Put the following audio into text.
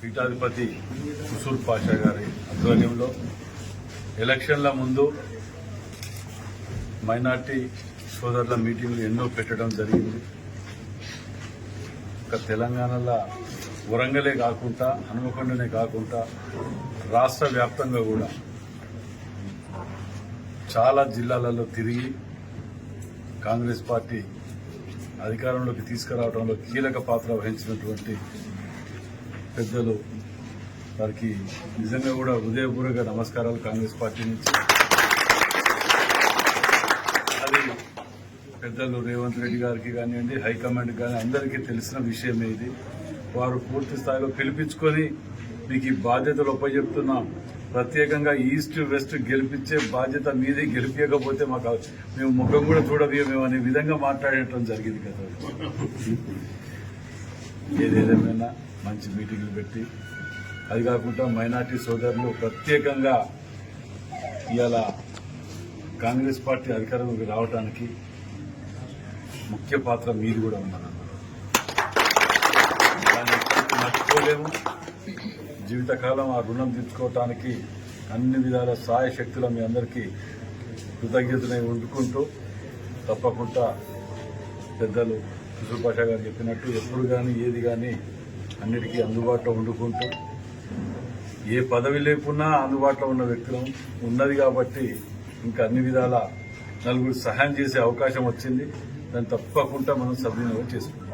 పీఠాధిపతి కుసూర్ పాషా గారి ఆధ్వర్యంలో ఎలక్షన్ల ముందు మైనార్టీ సోదరుల మీటింగ్లు ఎన్నో పెట్టడం జరిగింది. ఒక తెలంగాణలో వరంగలే కాకుండా హనుమకొండనే కాకుండా రాష్ట్ర వ్యాప్తంగా కూడా చాలా జిల్లాలలో తిరిగి కాంగ్రెస్ పార్టీ అధికారంలోకి తీసుకురావడంలో కీలక పాత్ర వహించినటువంటి పెద్దలు వారికి నిజంగా కూడా హృదయపూర్వక నమస్కారాలు. కాంగ్రెస్ పార్టీ నుంచి అది పెద్దలు రేవంత్ రెడ్డి గారికి కానివ్వండి, హైకమాండ్ కానీ అందరికీ తెలిసిన విషయమే. ఇది వారు పూర్తి స్థాయిలో పిలిపించుకొని మీకు ఈ బాధ్యతలు ఒప్పచెప్తున్నాం, ప్రత్యేకంగా ఈస్ట్ వెస్ట్ గెలిపించే బాధ్యత మీది, గెలిపించకపోతే మాకు మేము ముఖం కూడా చూడబోయేమేమో అనే విధంగా మాట్లాడటం జరిగింది కదా. ఏదేదేమైనా మంచి మీటింగ్లు పెట్టి, అది కాకుండా మైనార్టీ సోదరులు ప్రత్యేకంగా ఇవాళ కాంగ్రెస్ పార్టీ అధికారంలోకి రావడానికి ముఖ్య పాత్ర మీది కూడా ఉందన్నమాట. దాన్ని మర్చిపోలేము. జీవితకాలం ఆ రుణం తీర్చుకోవటానికి అన్ని విధాల సహాయ శక్తుల మీ అందరికీ కృతజ్ఞతనే ఉండుకుంటూ, తప్పకుండా పెద్దలు కుసూర్ పాషా గారు చెప్పినట్టు ఎప్పుడు కానీ ఏది కానీ అన్నిటికీ అందుబాటులో ఉండుకుంటూ, ఏ పదవి లేకున్నా అందుబాటులో ఉన్న వ్యక్తులు ఉన్నది కాబట్టి ఇంకా అన్ని విధాల నలుగురు సహాయం చేసే అవకాశం వచ్చింది. దాన్ని తప్పకుండా మనం సద్వినియోగం చేసుకుంటాం.